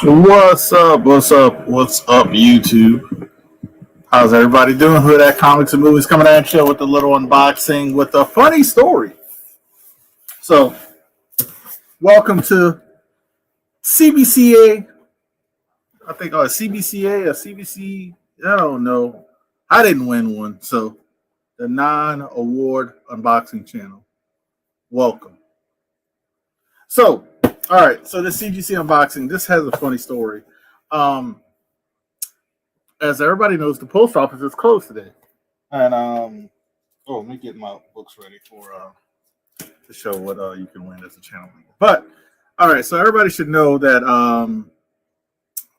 What's up? What's up? What's up, YouTube? How's everybody doing? Who that comics and movies coming at you with a little unboxing with a funny story. So, welcome to CBCA. I think CBCA or CBC. I don't know. I didn't win one, so the non-award unboxing channel. Welcome. So, all right. So the CGC unboxing. This has a funny story. As everybody knows, the post office is closed today. And let me get my books ready for to show what you can win as a channel member. But all right, so everybody should know that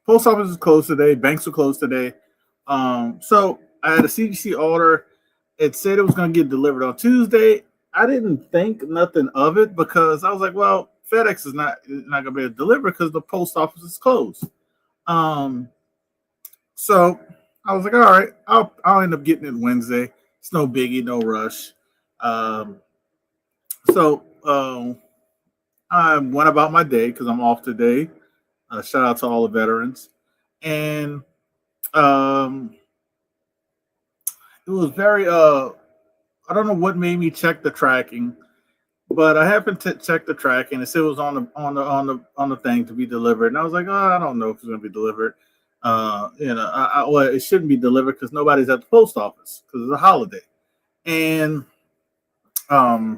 post office is closed today. Banks are closed today. So I had a CGC order. It said it was going to get delivered on Tuesday. I didn't think nothing of it because I was like, well, FedEx is not going to be able to deliver because the post office is closed. So I was like, all right, I'll end up getting it Wednesday. It's no biggie, no rush. So I went about my day because I'm off today. Shout out to all the veterans. And it was very I don't know what made me check the tracking, but I happened to check the tracking. It said it was on the thing to be delivered, and I was like, oh, I don't know if it's going to be delivered. Well, it shouldn't be delivered because nobody's at the post office because it's a holiday, and I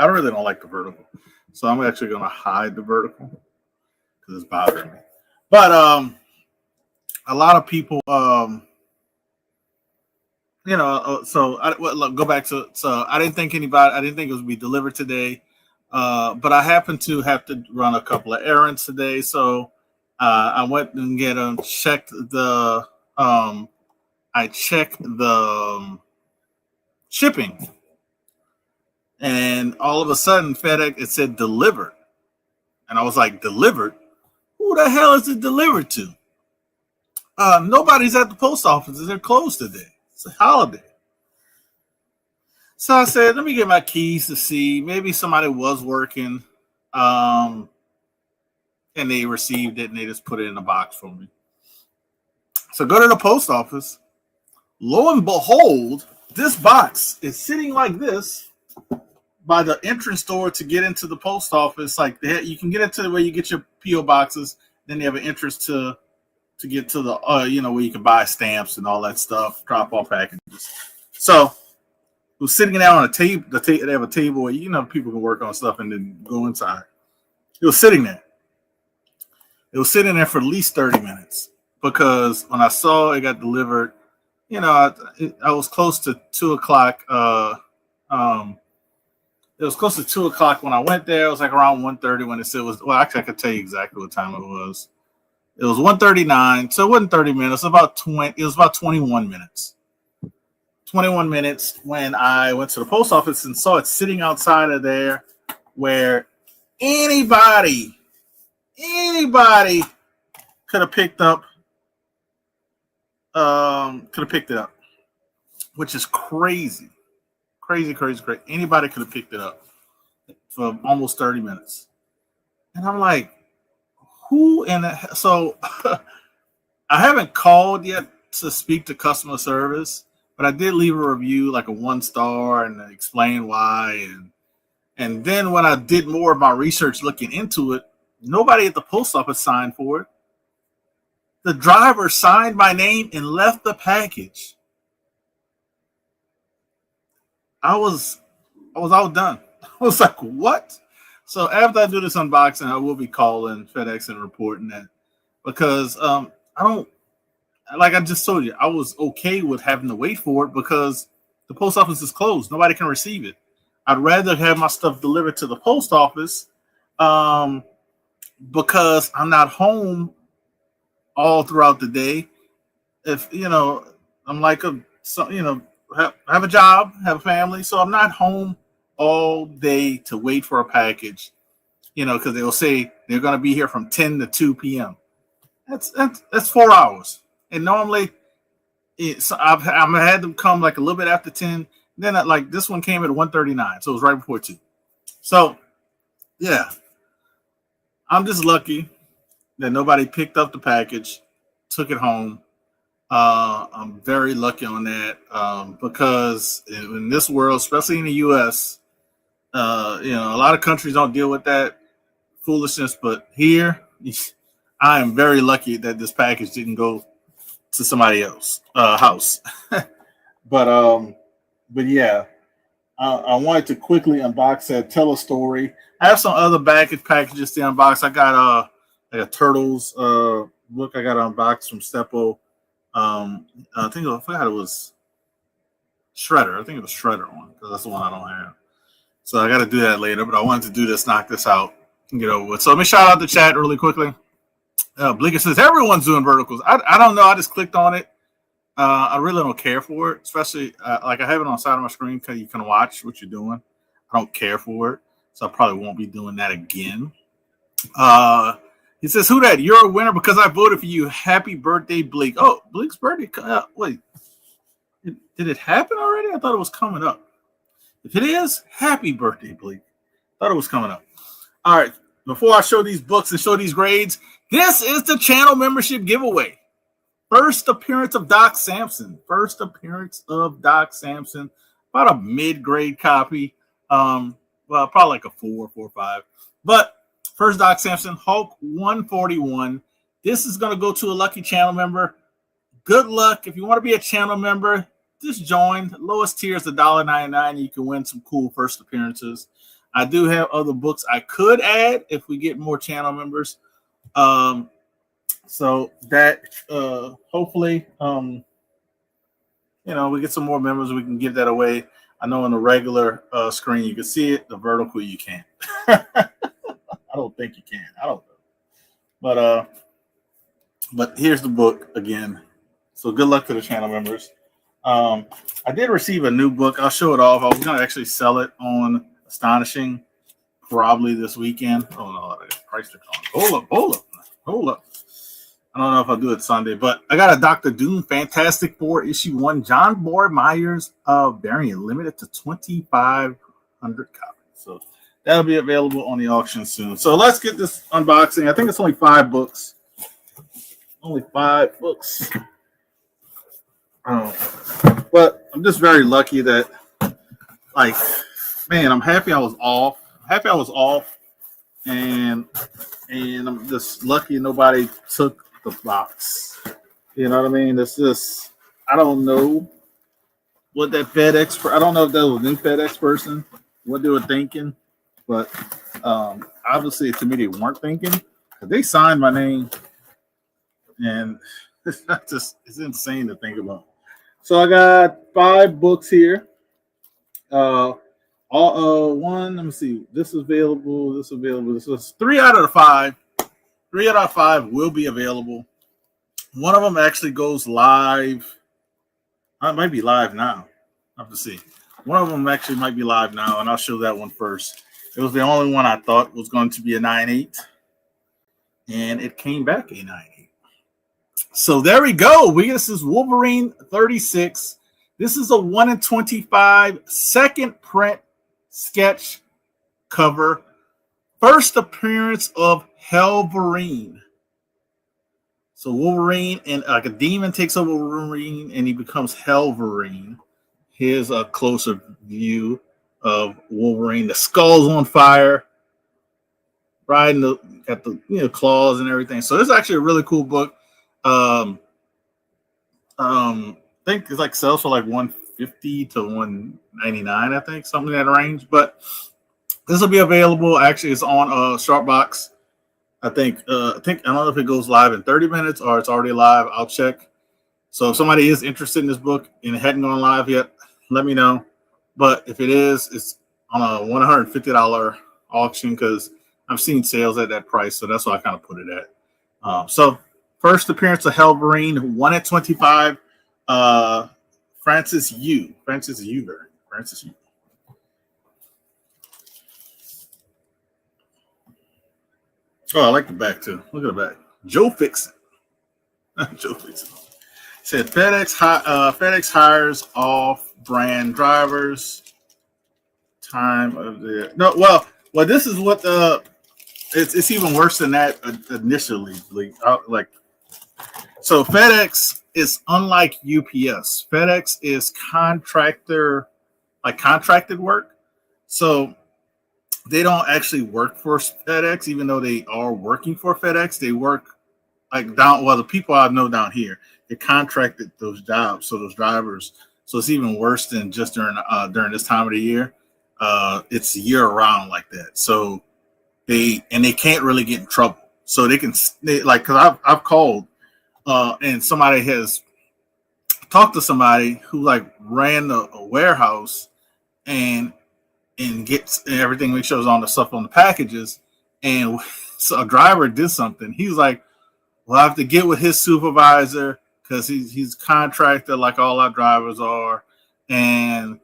really don't like the vertical, so I'm actually going to hide the vertical because it's bothering me. But a lot of people, go back to I didn't think it would be delivered today, but I happened to have to run a couple of errands today, so I went and checked the shipping, and all of a sudden FedEx, it said delivered, and I was like, delivered? Who the hell is it delivered to? Nobody's at the post office. They're closed today. It's a holiday. So I said, let me get my keys to see. Maybe somebody was working. And they received it and they just put it in a box for me. So go to the post office. Lo and behold, this box is sitting like this by the entrance door to get into the post office. Like you can get into where you get your PO boxes. Then they have an entrance to get to the where you can buy stamps and all that stuff, drop off packages. So it was sitting there on a table. They have a table where people can work on stuff and then go inside. It was sitting there. It was sitting there for at least 30 minutes because when I saw it got delivered, I was close to 2 o'clock. It was close to 2 o'clock when I went there. It was like around 1:30 when it said it was. Well, actually, I could tell you exactly what time it was. It was 1:39, so it wasn't 30 minutes. It was about 21 minutes. 21 minutes when I went to the post office and saw it sitting outside of there, where anybody could have picked up, which is crazy. Anybody could have picked it up for almost 30 minutes. And I'm like, who in the hell? So I haven't called yet to speak to customer service, but I did leave a review, like a 1-star, and explain why. And then when I did more of my research looking into it, nobody at the post office signed for it. The driver signed my name and left the package. I was outdone. I was like, what? So after I do this unboxing, I will be calling FedEx and reporting that because I don't, like I just told you, I was okay with having to wait for it because the post office is closed. Nobody can receive it. I'd rather have my stuff delivered to the post office because I'm not home all throughout the day. If I'm like have a job, have a family, so I'm not home all day to wait for a package, because they'll say they're going to be here from 10 to 2 p.m. That's 4 hours. And normally I've had them come like a little bit after 10. Then like this one came at 1:39, so it was right before 2. So yeah, I'm just lucky that nobody picked up the package, took it home. I'm very lucky on that because in this world, especially in the U.S., a lot of countries don't deal with that foolishness, but here, I am very lucky that this package didn't go to somebody else's house. But yeah, I wanted to quickly unbox that, tell a story. I have some other packages to unbox. I got like a Turtles book I got to unbox from Stepo. I forgot it was Shredder. I think it was Shredder one because that's the one I don't have. So I got to do that later. But I wanted to do this, knock this out, and get over with. So let me shout out the chat really quickly. Blinker says everyone's doing verticals. I don't know. I just clicked on it. I really don't care for it, especially like I have it on the side of my screen because you can watch what you're doing. I don't care for it, so I probably won't be doing that again. He says, "Who that? You're a winner because I voted for you. Happy birthday, Bleak." Oh, Bleak's birthday. Wait, did it happen already? I thought it was coming up. If it is, happy birthday, Bleak. Thought it was coming up. All right. Before I show these books and show these grades, this is the channel membership giveaway. First appearance of Doc Samson. About a mid-grade copy. Well, probably like a 4 or 5. But first Doc Samson, Hulk 141. This is going to go to a lucky channel member. Good luck. If you want to be a channel member, just join. The lowest tier is $1.99. You can win some cool first appearances. I do have other books I could add if we get more channel members. So that hopefully, we get some more members. We can give that away. I know on the regular screen you can see it. The vertical you can't. I don't think you can. I don't know. But here's the book again. So good luck to the channel members. I did receive a new book. I'll show it off. I was going to actually sell it on Astonishing probably this weekend. Oh no, I got price to come. Hold up. I don't know if I'll do it Sunday, but I got a Dr. Doom Fantastic Four issue 1 John Boy Myers variant limited to 2,500 copies. So that'll be available on the auction soon. So let's get this unboxing. I think it's only 5 books. But I'm just very lucky that, I'm happy I was off. And I'm just lucky nobody took the box. You know what I mean? It's just, I don't know what that FedEx, I don't know if that was a new FedEx person, what they were thinking, but obviously to me they weren't thinking. They signed my name, and it's insane to think about. So I got 5 books here. Let me see. This is available. This is 3 out of the 5. 3 out of 5 will be available. One of them actually goes live. It might be live now. I have to see. One of them actually might be live now, and I'll show that one first. It was the only one I thought was going to be a 9.8, and it came back a 9.8. So there we go. This is Wolverine 36. This is a 1 in 25 second print sketch cover. First appearance of Helverine. So Wolverine and a demon takes over Wolverine and he becomes Helverine. Here's a closer view of Wolverine. The skull's on fire, riding at the claws and everything. So this is actually a really cool book. I think it's sells for $150 to $199. I think something in that range. But this will be available. Actually, it's on Sharpbox. I think I don't know if it goes live in 30 minutes or it's already live. I'll check. So if somebody is interested in this book and it hadn't gone live yet, let me know. But if it is, it's on a $150 auction because I've seen sales at that price. So that's why I kind of put it at. So first appearance of Helverine, 1 in 25. Francis Yu. Oh, I like the back too. Look at the back. Joe Fixon. Joe Fixon. Said FedEx hires off-brand drivers. Time of the this is what it's even worse than that initially. So FedEx is unlike UPS. FedEx is contracted work. So they don't actually work for FedEx, even though they are working for FedEx. They work the people I know down here, they contracted those jobs. So those drivers, so it's even worse than just during this time of the year. It's year round like that. So they can't really get in trouble. So because I've called and somebody has talked to somebody who ran a warehouse and gets everything, make sure it's on the stuff on the packages. And so a driver did something. He was like, "We'll have to get with his supervisor because he's contracted like all our drivers are, and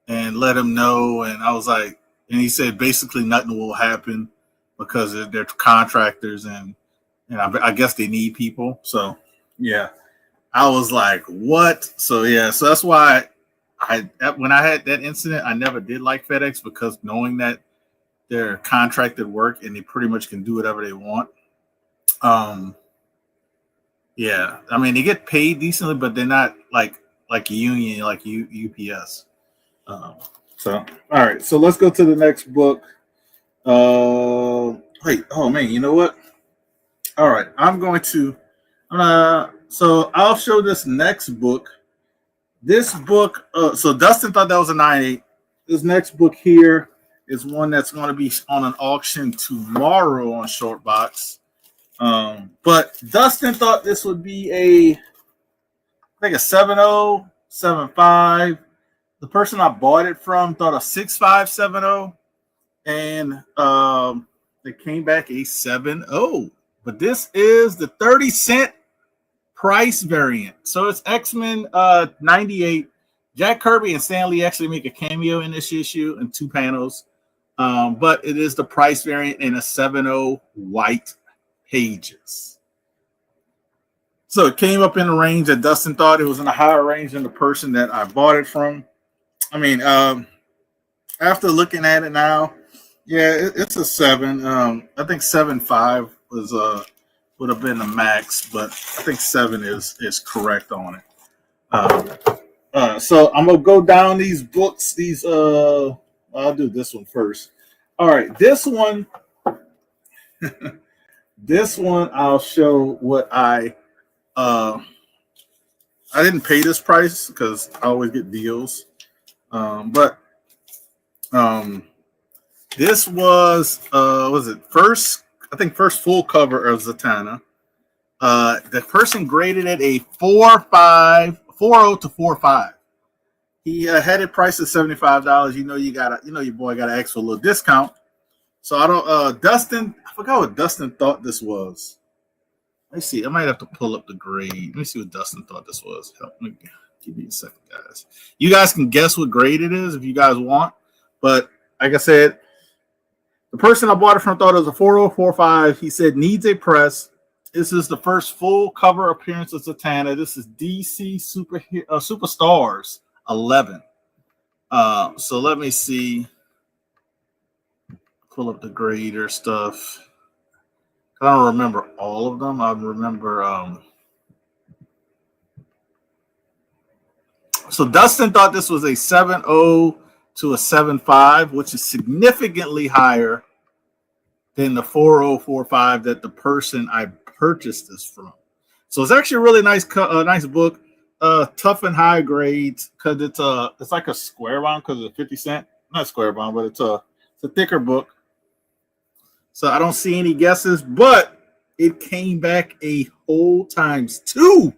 let him know." And I was like, and he said basically nothing will happen because they're contractors and I guess they need people. So yeah, I was like, what? So yeah, so that's why when I had that incident, I never did like FedEx, because knowing that they're contracted work and they pretty much can do whatever they want. Yeah, I mean, they get paid decently, but they're not like a union, like UPS. So all right, so let's go to the next book. Wait, oh man, you know what? All right, so I'll show this next book. This book, so Dustin thought that was a 9.8. This next book here is one that's going to be on an auction tomorrow on Shortbox. But Dustin thought this would be a 7.0, 7.5. The person I bought it from thought a 6.5, 7.0, and it came back a 7.0. But this is the 30-cent price variant. So it's X-Men 98. Jack Kirby and Stan Lee actually make a cameo in this issue in 2 panels. But it is the price variant in a 7.0 white pages. So it came up in the range that Dustin thought. It was in a higher range than the person that I bought it from. I mean, after looking at it now, yeah, it's a 7. I think 7.5 would have been the max, but I think 7 is correct on it. So I'm gonna go down these books. I'll do this one first. All right, this one, I'll show what I didn't pay this price because I always get deals. But this was it first? I think first full cover of Zatanna. The person graded it a 4.0 to 4.5. He had it priced at $75. Your boy got to ask for a little discount. So I don't. Dustin, I forgot what Dustin thought this was. Let's see. I might have to pull up the grade. Let me see what Dustin thought this was. Help me. Give me a second, guys. You guys can guess what grade it is if you guys want. But like I said, the person I bought it from thought it was a 4.0, 4.5. He said needs a press. This is the first full cover appearance of Zatanna. This is DC Superstars 11. So let me see. Pull up the grader stuff. I don't remember all of them. I remember. So Dustin thought this was a 7.0 to a 7.5, which is significantly higher than the 4.0, 4.5 that the person I purchased this from. So it's actually a really nice book. Tough and high grades because it's like a square bound because of the 50 cent. Not square bound, but it's a thicker book. So I don't see any guesses, but it came back a whole ×2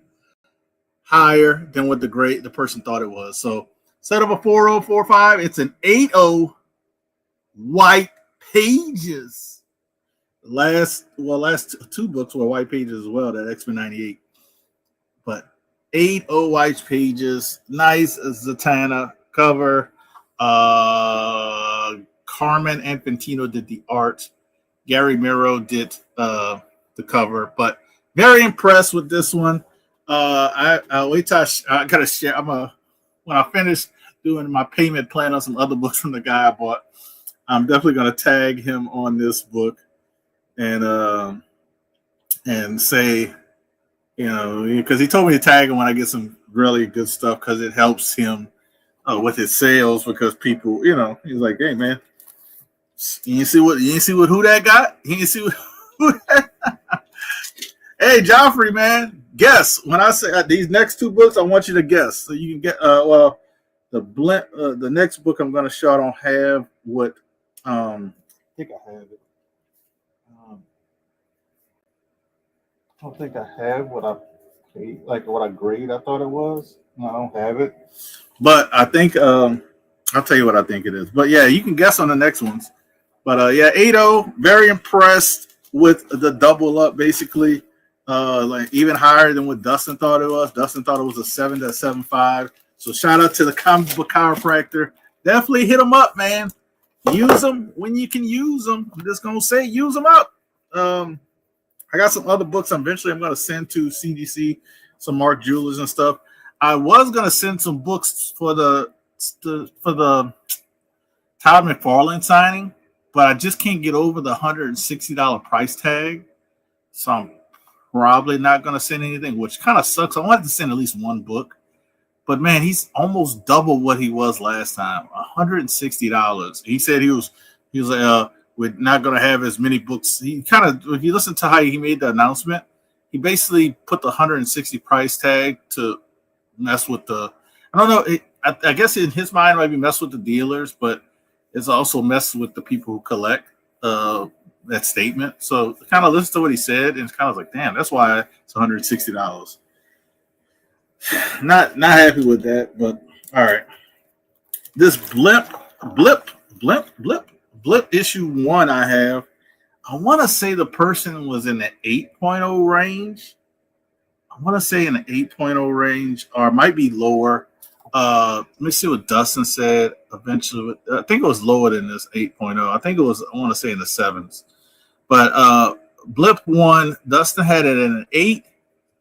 higher than what the person thought it was. So instead of a 4.0, 4.5, it's an 8.0 white pages. Last 2 books were white pages as well, that X-Men 98. But 8.0 white pages, nice Zatanna cover. Carmen Infantino did the art. Gary Miro did the cover, but very impressed with this one. I'll wait till I gotta share. When I finish doing my payment plan on some other books from the guy I bought, I'm definitely gonna tag him on this book. and say, you know, because he told me to tag him when I get some really good stuff because it helps him with his sales because people, you know, he's like, hey man, you ain't see what who that got? You ain't see what who that. Hey Joffrey, man, guess when I say these next two books, I want you to guess so you can get well the next book I'm going to show I don't have what I think I have it. I don't think I have what I paid, like what I grade I thought it was. No, I don't have it. But I think I'll tell you what I think it is. But yeah, you can guess on the next ones. But yeah, 8-0, very impressed with the double up, basically. Like even higher than what Dustin thought it was. Dustin thought it was a 7 to 7.5. So shout out to the comic book chiropractor. Definitely hit them up, man. Use them when you can use them. I'm just gonna say use them up. I got some other books eventually I'm going to send to CGC, some Mark Jewelers and stuff. I was going to send some books for the Todd McFarlane signing, but I just can't get over the $160 price tag. So I'm probably not going to send anything, which kind of sucks. I wanted to send at least one book. But, man, he's almost double what he was last time, $160. He said he was like, we're not going to have as many books. He kind of, if you listen to how he made the announcement, he basically put the 160 price tag to mess with the, I don't know, I guess in his mind, it might be mess with the dealers, but it's also mess with the people who collect that statement. So kind of listen to what he said, and it's kind of like, damn, that's why it's $160. Not happy with that, but all right. This blip issue 1 I have. I want to say the person was in the 8.0 range. I want to say in the 8.0 range, or it might be lower. Let me see what Dustin said. Eventually, I think it was lower than this 8.0. I think it was, I want to say in the 7s. But blip 1, Dustin had it in an 8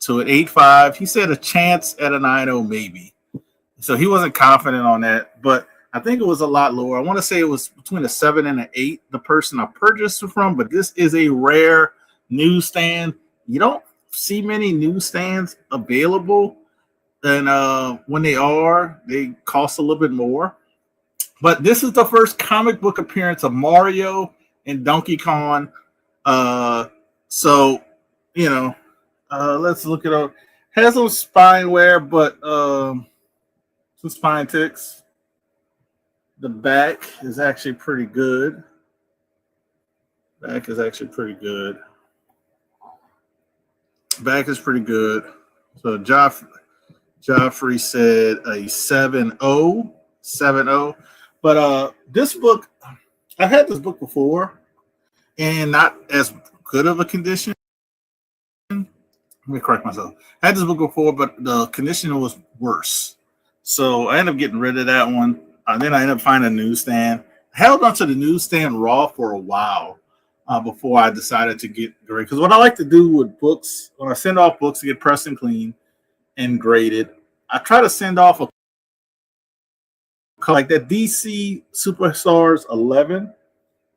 to an 8.5. He said a chance at a 9.0 maybe. So he wasn't confident on that, but I think it was a lot lower. I want to say it was between a 7 and an 8, the person I purchased it from, but this is a rare newsstand. You don't see many newsstands available, and when they are, they cost a little bit more. But this is the first comic book appearance of Mario and Donkey Kong. So, you know, let's look it up. Has some spine wear, but some spine ticks. The back is actually pretty good. Back is pretty good. So Joffrey said a 7.0. But this book, I've had this book before, and not as good of a condition. Let me correct myself. I had this book before, but the condition was worse. So I ended up getting rid of that one. Then I ended up finding a newsstand. I held onto the newsstand raw for a while before I decided to get graded. Because what I like to do with books, when I send off books to get pressed and clean and graded, I try to send off like that DC Superstars 11.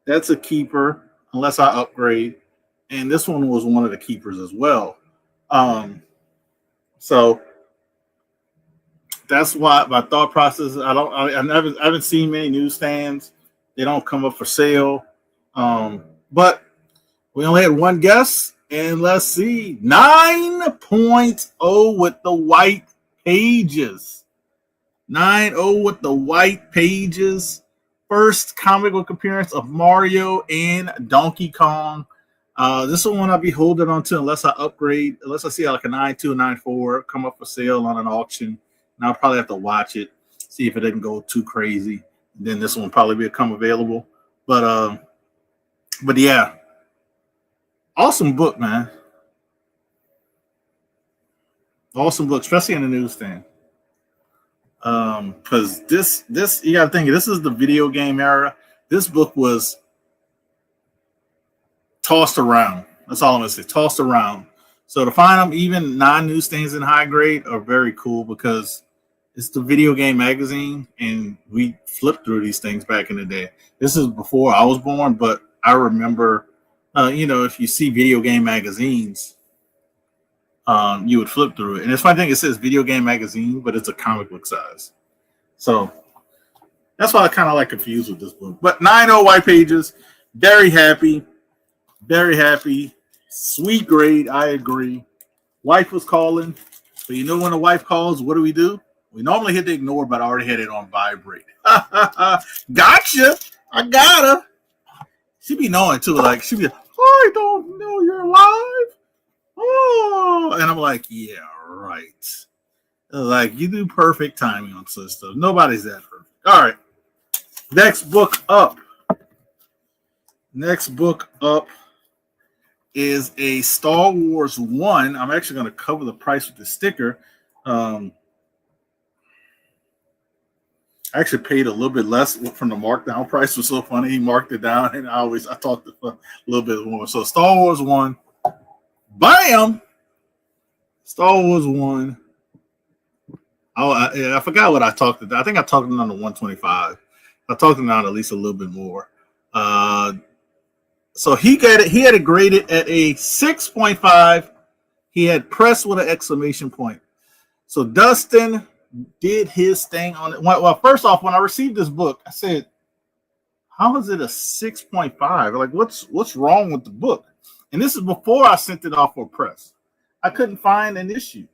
That's a keeper unless I upgrade. And this one was one of the keepers as well. So that's why my thought process. I haven't seen many newsstands. They don't come up for sale. But we only had one guess, and let's see, 9.0 with the white pages. 9.0 with the white pages. First comic book appearance of Mario and Donkey Kong. This one I'll be holding on to unless I upgrade, unless I see like a 9.2, 9.4 come up for sale on an auction. And I'll probably have to watch it, see if it doesn't go too crazy. Then this one will probably become available. But yeah, awesome book, man. Awesome book, especially in the newsstand. Because this you gotta think this is the video game era. This book was tossed around. That's all I'm gonna say. Tossed around. So to find them even non-newsstands in high grade are very cool because it's the video game magazine, and we flipped through these things back in the day. This is before I was born, but I remember if you see video game magazines, you would flip through it. And it's funny thing, it says video game magazine, but it's a comic book size. So that's why I kind of like confused with this book. But 9.0 white pages, very happy, very happy. Sweet grade, I agree. Wife was calling. But you know when the wife calls, what do? We normally hit the ignore, but I already had it on vibrate. Gotcha. I got her. She be knowing too. Like she be, I don't know you're live. Oh, and I'm like, yeah, right. Like you do perfect timing on such stuff. Nobody's that perfect. All right. Next book up is a Star Wars 1. I'm actually going to cover the price with the sticker. I actually paid a little bit less from the markdown price. It was so funny. He marked it down, and I talked a little bit more. So Star Wars 1. Bam! Star Wars 1. I forgot what I talked about. I think I talked it down to 125. I talked it down at least a little bit more. So he had it graded at a 6.5. He had press with an exclamation point. So Dustin did his thing on it. Well, first off, when I received this book, I said, how is it a 6.5? Like, what's wrong with the book? And this is before I sent it off for press. I couldn't find an issue.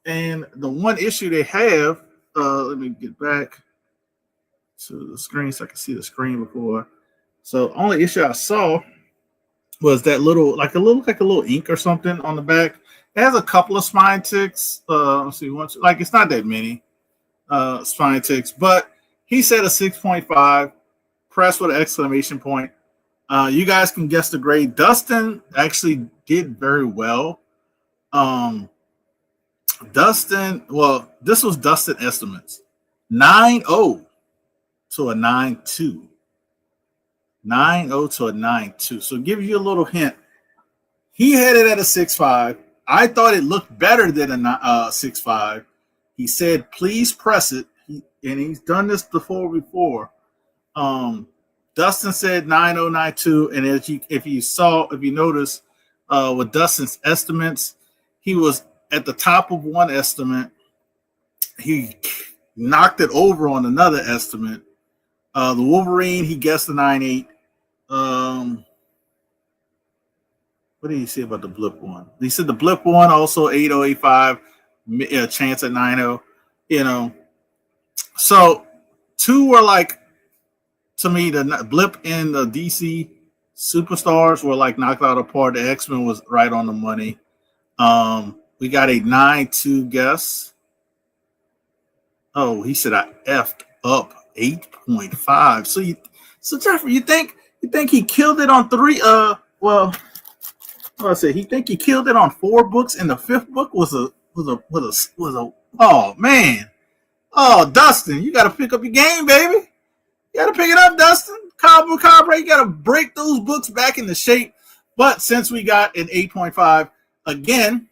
And the one issue they have, let me get back to the screen so I can see the screen before. So the only issue I saw was that little ink or something on the back. It has a couple of spine ticks. Let's see, it's not that many spine ticks, but he said a 6.5, press with an exclamation point. You guys can guess the grade. Dustin actually did very well. This was Dustin estimates. 9.0 to a 9.2. 9.0 to a 9.2. So give you a little hint. He had it at a 6.5. I thought it looked better than a 6.5. He said, please press it. And he's done this before. Dustin said 9.092. And if you notice with Dustin's estimates, he was at the top of one estimate. He knocked it over on another estimate. The Wolverine, he guessed the 9.8. What did he say about the blip one? He said the blip one also 8.085, chance at 9.0. So two were like, to me, the blip and the DC superstars were like knocked out apart. The X-Men was right on the money. We got a 9.2 guess. Oh, he said I effed up 8.5. So Jeffrey, you think he killed it on 3? He think he killed it on 4 books, and the 5th book was a oh man. Oh, Dustin, you got to pick up your game, baby. You got to pick it up, Dustin. Cowboy, you got to break those books back into shape. But since we got an 8.5, again,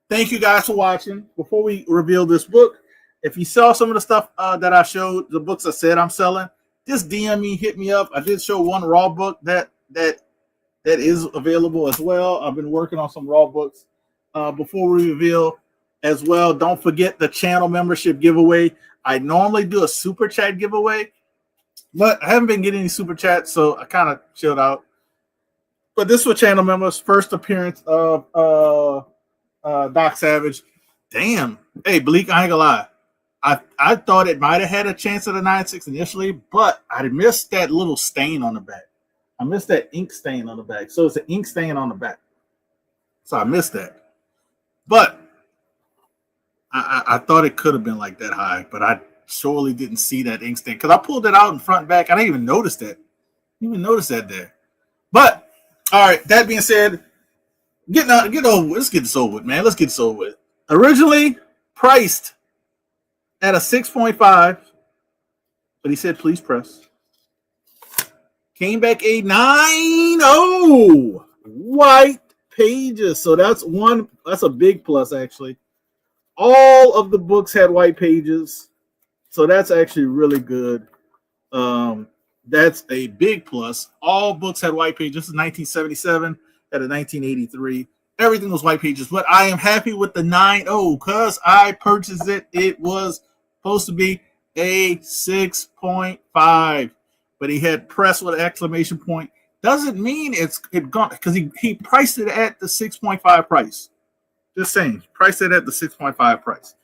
thank you guys for watching. Before we reveal this book, if you saw some of the stuff that I showed, the books I said I'm selling, just DM me, hit me up. I did show one raw book that is available as well. I've been working on some raw books. Before we reveal as well, don't forget the channel membership giveaway. I normally do a super chat giveaway, but I haven't been getting any super chats, so I kind of chilled out. But this was channel members' first appearance of Doc Savage. Damn. Hey, Bleak, I ain't gonna lie. I thought it might have had a chance at a 9.6 initially, but I missed that little stain on the back. I missed that ink stain on the back. So it's an ink stain on the back. So I missed that. But I thought it could have been like that high, but I surely didn't see that ink stain because I pulled it out in front and back. I didn't even notice that. There. But all right, that being said, let's get this over with, man. Let's get this over with. Originally priced at a 6.5, but he said, please press. Came back a 9.0 white pages. So that's a big plus, actually. All of the books had white pages. So that's actually really good. That's a big plus. All books had white pages. This is 1977, had a 1983. Everything was white pages, but I am happy with the 9.0 because I purchased it. It was supposed to be a 6.5, but he had press with an exclamation point. Doesn't mean it gone because he priced it at the 6.5 price. Just saying, priced it at the 6.5 price,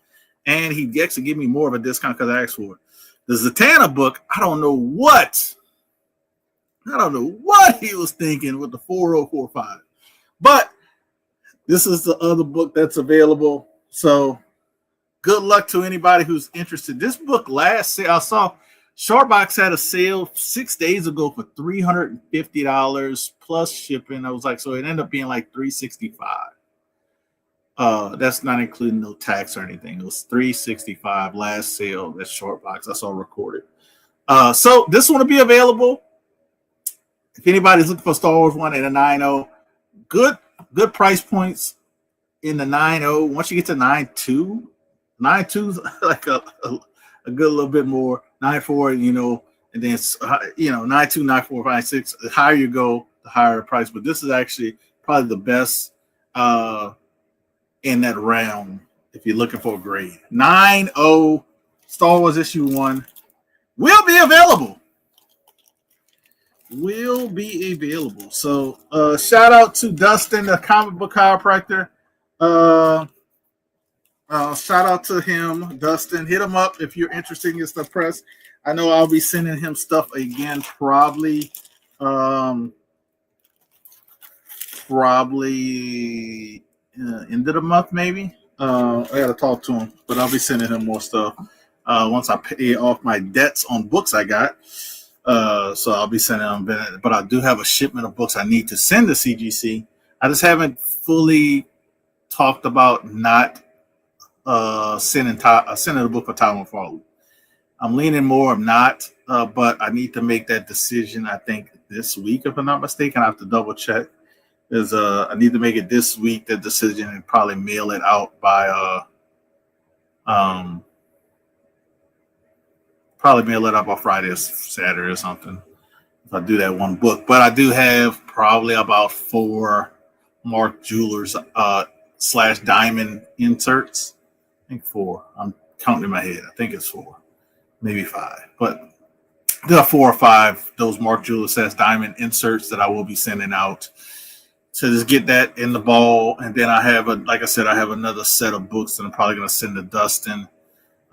and he actually gave me more of a discount because I asked for it. The Zatanna book, I don't know what he was thinking with the 4045, but this is the other book that's available. So good luck to anybody who's interested. This book last sale, I saw Shortbox had a sale 6 days ago for $350 plus shipping. I was like, so it ended up being like $365. That's not including no tax or anything. It was $365 last sale. That Shortbox I saw recorded. So this one will be available. If anybody's looking for Star Wars 1 and a 9.0, good price points in the 9.0. Once you get to 9.2, 9.2 is like a good little bit more. 9.4, and then 9.2, 9.4, 5.6. The higher you go, the higher the price. But this is actually probably the best in that realm if you're looking for a grade. 9.0 Star Wars issue 1 will be available. So shout out to Dustin, the comic book chiropractor. Shout out to him, Dustin. Hit him up if you're interested in stuff press. I know I'll be sending him stuff again probably end of the month maybe. I gotta talk to him, but I'll be sending him more stuff once I pay off my debts on books I got. So I'll be sending them, but I do have a shipment of books I need to send to CGC. I just haven't fully talked about not sending a book for Tyler McFarlane. I'm leaning more of not, but I need to make that decision. I think this week, if I'm not mistaken. I have to double check. I need to make it this week, that decision, and probably mail it out by Friday or Saturday or something. If I do that one book, but I do have probably about 4 Mark Jewelers / diamond inserts. I think 4. I'm counting in my head. I think it's 4, maybe 5. But there are 4 or 5 those Mark Jewelers / diamond inserts that I will be sending out to just get that in the ball. And then I have I have another set of books that I'm probably going to send to Dustin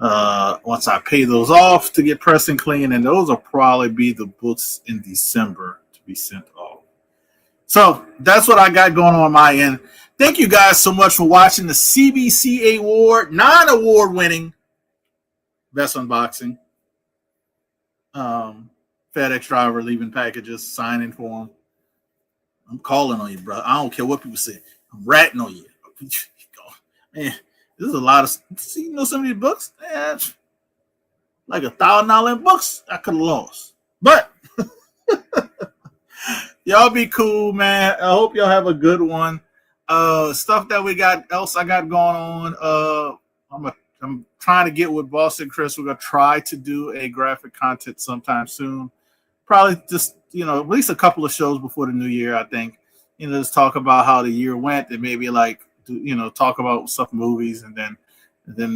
once I pay those off to get pressed and clean. And those will probably be the books in December to be sent off. So that's what I got going on my end. Thank you guys so much for watching the CBC non-award winning best unboxing. FedEx Driver leaving packages, signing for them. I'm calling on you, bro. I don't care what people say. I'm ratting on you. Man, this is a lot of, some of these books, man, like $1,000 in books, I could have lost. But y'all be cool, man. I hope y'all have a good one. Stuff that I got going on. I'm trying to get with Boston Chris. We're gonna try to do a graphic content sometime soon. Probably just at least a couple of shows before the new year. I think just talk about how the year went, and maybe talk about some movies, and then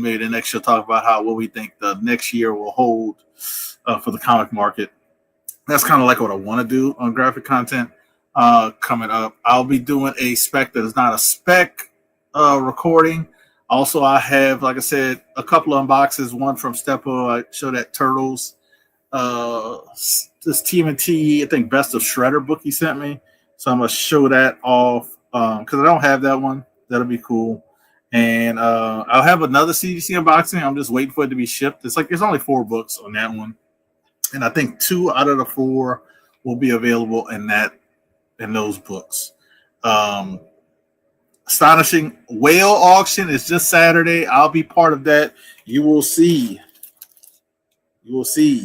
maybe the next show talk about what we think the next year will hold for the comic market. That's kind of like what I want to do on graphic content coming up. I'll be doing a spec that is not a spec recording. Also, I have, like I said, a couple of unboxes. One from Steppo. I showed that Turtles. This TMNT, I think, Best of Shredder book he sent me. So I'm going to show that off because I don't have that one. That'll be cool. And I'll have another CGC unboxing. I'm just waiting for it to be shipped. There's only 4 books on that one. And I think 2 out of the 4 will be available in those books. Astonishing Whale Auction is just Saturday. I'll be part of that. You will see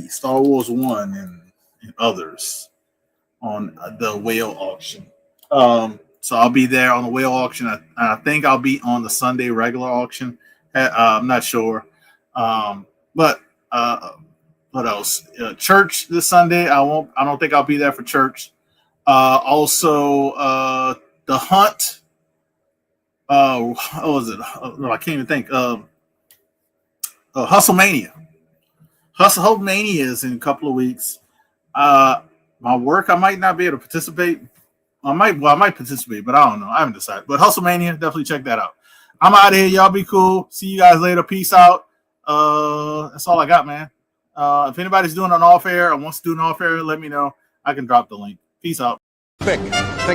Star Wars 1 and others on the Whale Auction. So I'll be there on the Whale Auction. I think I'll be on the Sunday regular auction. I'm not sure. But What else? Church this Sunday. I don't think I'll be there for church. Also, the hunt. What was it? I can't even think. Hustlemania. Hustlemania is in a couple of weeks. My work, I might not be able to participate. I might participate, but I don't know. I haven't decided. But Hustlemania, definitely check that out. I'm out of here. Y'all be cool. See you guys later. Peace out. That's all I got, man. If anybody's doing an off air or wants to do an off air, let me know. I can drop the link. Peace out. Think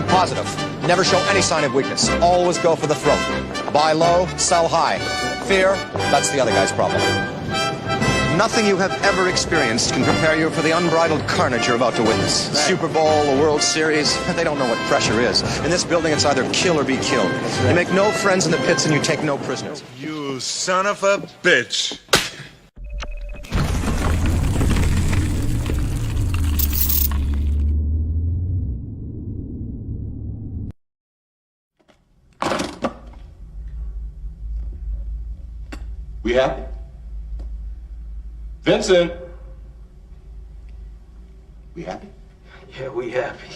positive. Never show any sign of weakness. Always go for the throat. Buy low, sell high. Fear, that's the other guy's problem. Nothing you have ever experienced can prepare you for the unbridled carnage you're about to witness. Right. Super Bowl, the World Series, they don't know what pressure is. In this building, it's either kill or be killed. Right. You make no friends in the pits and you take no prisoners. You son of a bitch. We happy? Vincent! We happy? Yeah, we happy.